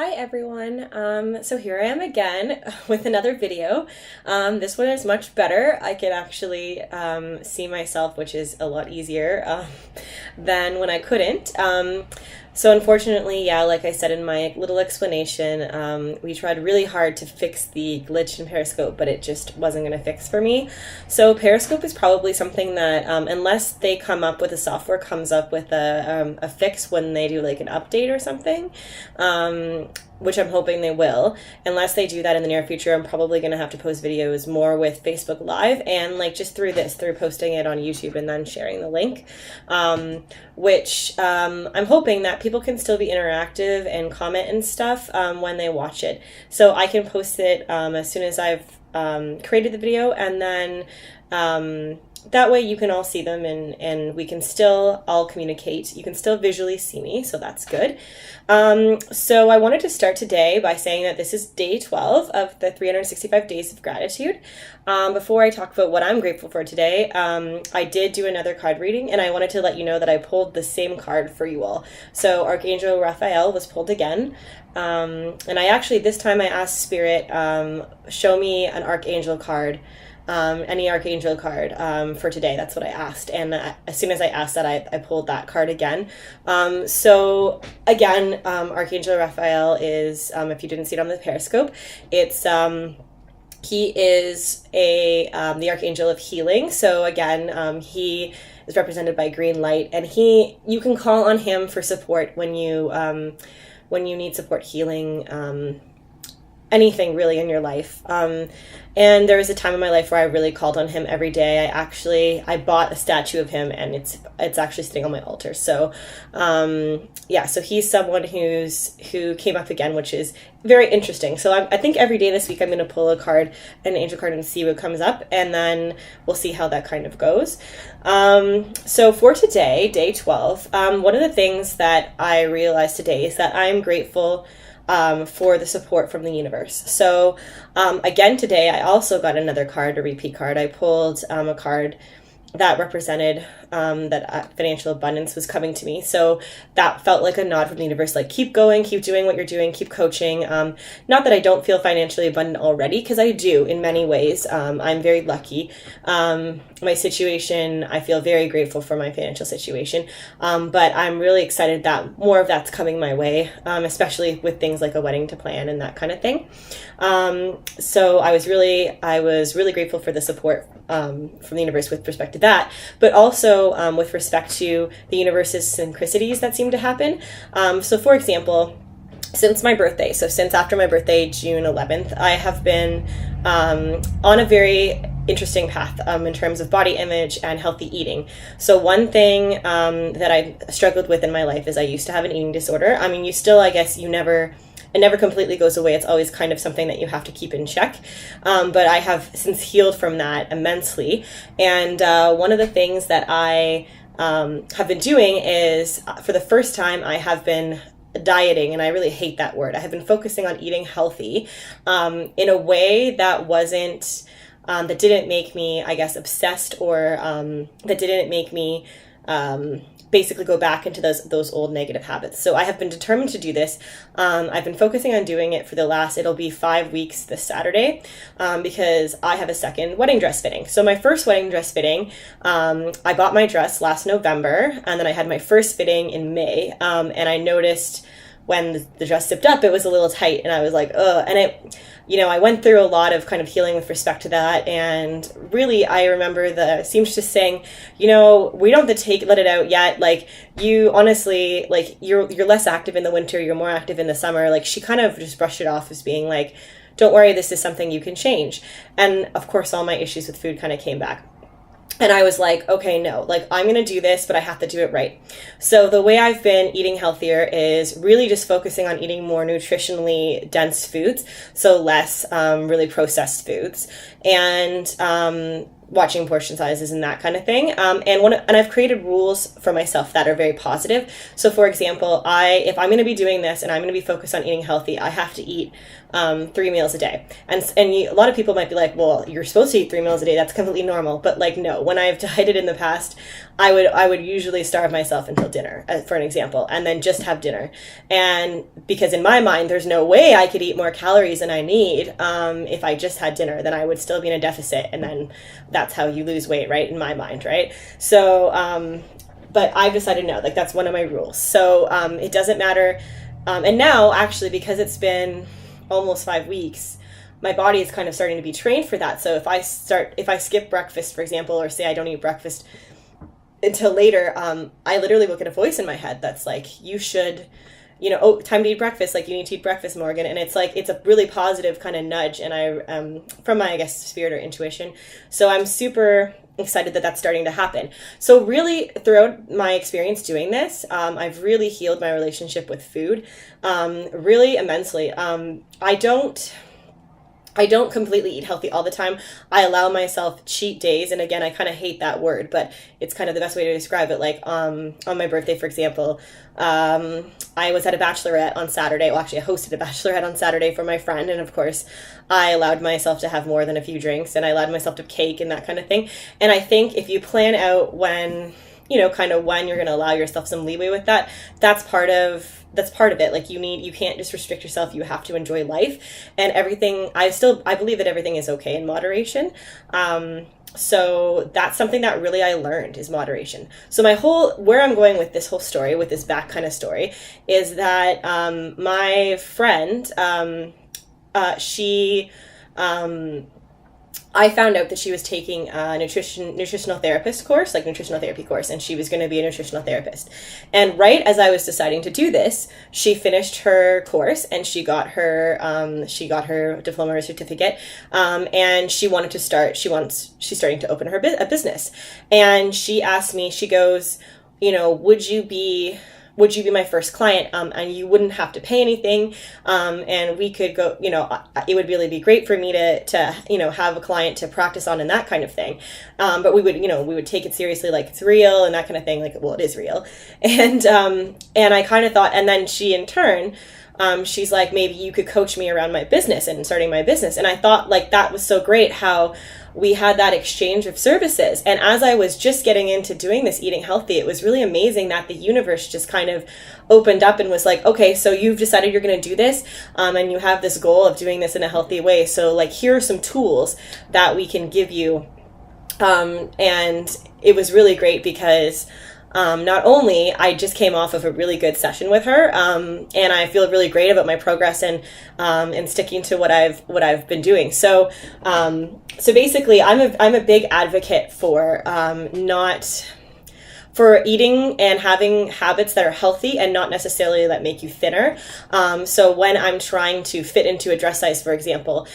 Hi everyone. So here I am again with another video. This one is much better. I can actually see myself, which is a lot easier than when I couldn't. So unfortunately, yeah, like I said in my little explanation, we tried really hard to fix the glitch in Periscope, but it just wasn't going to fix for me. So Periscope is probably something that, unless they come up with, the software comes up with a fix when they do like an update or something, which I'm hoping they will. Unless they do that in the near future, I'm probably going to have to post videos more with Facebook Live and like just through posting it on YouTube and then sharing the link, which I'm hoping that people can still be interactive and comment and stuff when they watch it. So I can post it as soon as I've created the video, and then that way you can all see them and we can still all communicate. You can still visually see me, so that's good. So I wanted to start today by saying that this is day 12 of the 365 days of gratitude. Before I talk about what I'm grateful for today, I did do another card reading, and I wanted to let you know that I pulled the same card for you all. So Archangel Raphael was pulled again. And I actually, this time I asked Spirit, show me an Archangel card. Any Archangel card for today. That's what I asked. And as soon as I asked that, I pulled that card again. So again, Archangel Raphael is, if you didn't see it on the Periscope, it's he is the Archangel of Healing. So again, he is represented by green light, and you can call on him for support when you need support healing anything really in your life. And there was a time in my life where I really called on him every day. I bought a statue of him, and it's actually sitting on my altar. So yeah, so he's someone who came up again, which is very interesting. So I think every day this week I'm going to pull a card, an angel card, and see what comes up, and then we'll see how that kind of goes. So for today, day 12, one of the things that I realized today is that I'm grateful for the support from the universe. So again, today I also got another card, a repeat card. I pulled a card that represented that financial abundance was coming to me. So that felt like a nod from the universe, like keep going, keep doing what you're doing, keep coaching. Not that I don't feel financially abundant already, because I do in many ways. I'm very lucky. My situation, I feel very grateful for my financial situation. But I'm really excited that more of that's coming my way, especially with things like a wedding to plan and that kind of thing. So I was really grateful for the support from the universe with respect to that, but also with respect to the universe's synchronicities that seem to happen. So for example, since after my birthday, June 11th, I have been on a very interesting path in terms of body image and healthy eating. So one thing that I struggled with in my life is I used to have an eating disorder. I mean, it never completely goes away. It's always kind of something that you have to keep in check. But I have since healed from that immensely. And one of the things that I have been doing is, for the first time, I have been dieting, and I really hate that word. I have been focusing on eating healthy in a way that wasn't, that didn't make me, I guess, obsessed, or that didn't make me basically go back into those old negative habits. So I have been determined to do this. I've been focusing on doing it for it'll be 5 weeks this Saturday, because I have a second wedding dress fitting. So my first wedding dress fitting, I bought my dress last November, and then I had my first fitting in May, and I noticed when the dress zipped up, it was a little tight, and I was like, ugh. And I went through a lot of kind of healing with respect to that. And really, I remember the seamstress saying, we don't have to let it out yet. Like, you honestly, like, you're less active in the winter, you're more active in the summer. Like, she kind of just brushed it off as being like, don't worry, this is something you can change. And of course, all my issues with food kind of came back. And I was like, okay, no, like, I'm going to do this, but I have to do it right. So the way I've been eating healthier is really just focusing on eating more nutritionally dense foods. So less really processed foods. And watching portion sizes and that kind of thing. And I've created rules for myself that are very positive. So for example, if I'm going to be doing this and I'm going to be focused on eating healthy, I have to eat 3 meals a day. And a lot of people might be like, well, you're supposed to eat 3 meals a day. That's completely normal. But like, no, when I've dieted in the past, I would usually starve myself until dinner, for an example, and then just have dinner. And because in my mind, there's no way I could eat more calories than I need if I just had dinner, then I would still be in a deficit. And then that's how you lose weight, right? In my mind, right? So, but I've decided no, like that's one of my rules. So it doesn't matter. And now actually, because it's been almost 5 weeks, my body is kind of starting to be trained for that. So if I skip breakfast, for example, or say I don't eat breakfast until later, I literally will get a voice in my head that's like, you should, oh, time to eat breakfast. Like, you need to eat breakfast, Morgan. And it's like, it's a really positive kind of nudge. And from my, I guess, spirit or intuition. So I'm super excited that that's starting to happen. So really throughout my experience doing this, I've really healed my relationship with food, really immensely. I don't completely eat healthy all the time. I allow myself cheat days. And again, I kind of hate that word, but it's kind of the best way to describe it. Like on my birthday, for example, I was at a bachelorette on Saturday. Well, actually, I hosted a bachelorette on Saturday for my friend. And of course, I allowed myself to have more than a few drinks, and I allowed myself to cake and that kind of thing. And I think if you plan out when you're going to allow yourself some leeway with that, that's part of it. Like you can't just restrict yourself. You have to enjoy life and everything. I believe that everything is okay in moderation. So that's something that really I learned is moderation. So where I'm going with this whole story, with this back kind of story, is that, my friend, I found out that she was taking a nutritional therapist course, like nutritional therapy course, and she was going to be a nutritional therapist. And right as I was deciding to do this, she finished her course and she got her diploma or certificate. And she's starting to open a business. And she asked me, she goes, would you be my first client? And you wouldn't have to pay anything. And we could go, it would really be great for me to have a client to practice on and that kind of thing. But we would take it seriously, like it's real and that kind of thing. Like, well, it is real. And I kind of thought, and then she in turn, she's like, maybe you could coach me around my business and starting my business. And I thought like that was so great how we had that exchange of services. And as I was just getting into doing this eating healthy, it was really amazing that the universe just kind of opened up and was like, okay, so you've decided you're going to do this, and you have this goal of doing this in a healthy way. So like, here are some tools that we can give you. And it was really great because not only I just came off of a really good session with her, and I feel really great about my progress and sticking to what I've been doing. So basically, I'm a big advocate for for eating and having habits that are healthy and not necessarily that make you thinner. So when I'm trying to fit into a dress size, for example,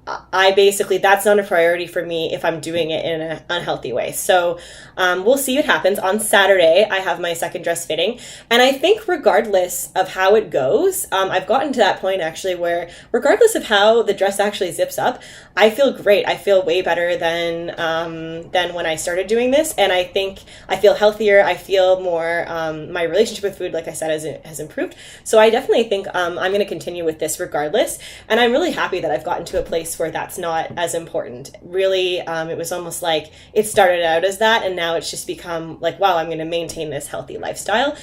that's not a priority for me if I'm doing it in an unhealthy way. So we'll see what happens. On Saturday, I have my second dress fitting. And I think regardless of how it goes, I've gotten to that point actually where regardless of how the dress actually zips up, I feel great. I feel way better than when I started doing this. And I think I feel healthier. I feel more, my relationship with food, like I said, has improved. So I definitely think I'm going to continue with this regardless. And I'm really happy that I've gotten to a place where that's not as important. Really, it was almost like it started out as that, and now it's just become like, wow, I'm going to maintain this healthy lifestyle.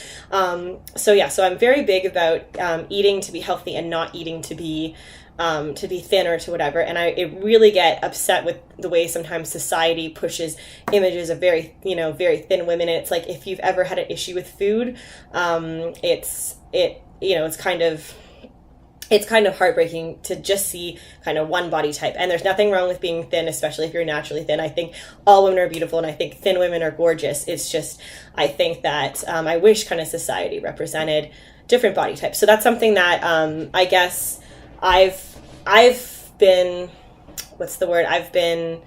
So I'm very big about eating to be healthy and not eating to be thin or to whatever. And I really get upset with the way sometimes society pushes images of very thin women. And it's like, if you've ever had an issue with food, it's kind of heartbreaking to just see kind of one body type. And there's nothing wrong with being thin, especially if you're naturally thin. I think all women are beautiful, and I think thin women are gorgeous. It's just, I think that I wish kind of society represented different body types. So that's something that I guess I've been, I've been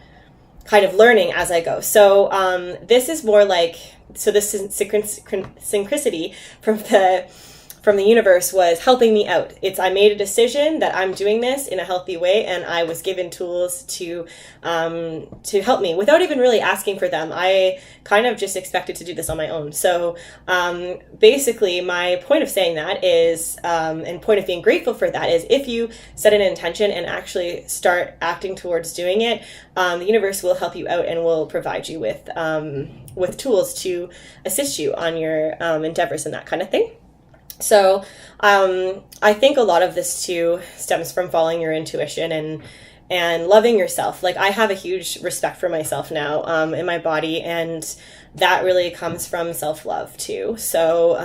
kind of learning as I go. So this is more like, so this is synchronicity from the universe was helping me out. I made a decision that I'm doing this in a healthy way, and I was given tools to help me without even really asking for them. I kind of just expected to do this on my own. So basically, my point of saying that is, and point of being grateful for that is, if you set an intention and actually start acting towards doing it, the universe will help you out and will provide you with tools to assist you on your endeavors and that kind of thing. So I think a lot of this too stems from following your intuition and loving yourself. Like, I have a huge respect for myself now in my body, and that really comes from self-love too. So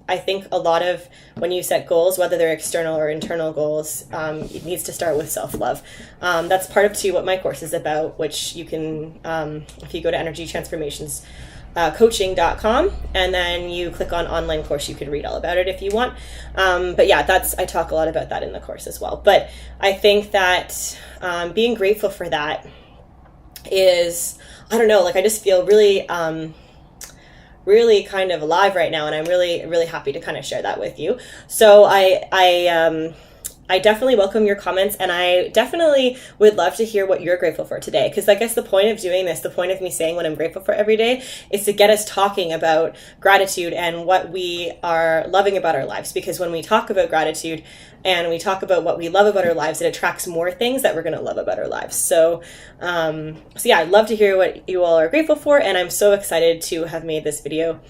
I think a lot of when you set goals, whether they're external or internal goals, it needs to start with self-love. That's part of too what my course is about, which you can, if you go to Energy Transformations coaching.com and then you click on online course, you can read all about it if you want. But yeah, I talk a lot about that in the course as well. But I think that being grateful for that is, I don't know, like, I just feel really really kind of alive right now, and I'm really, really happy to kind of share that with you. So I definitely welcome your comments, and I definitely would love to hear what you're grateful for today. Because I guess the point of doing this, the point of me saying what I'm grateful for every day, is to get us talking about gratitude and what we are loving about our lives. Because when we talk about gratitude and we talk about what we love about our lives, it attracts more things that we're going to love about our lives. So yeah, I'd love to hear what you all are grateful for, and I'm so excited to have made this video.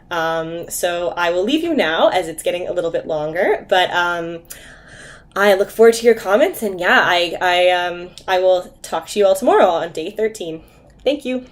So I will leave you now, as it's getting a little bit longer, but I look forward to your comments, and yeah, I will talk to you all tomorrow on day 13. Thank you.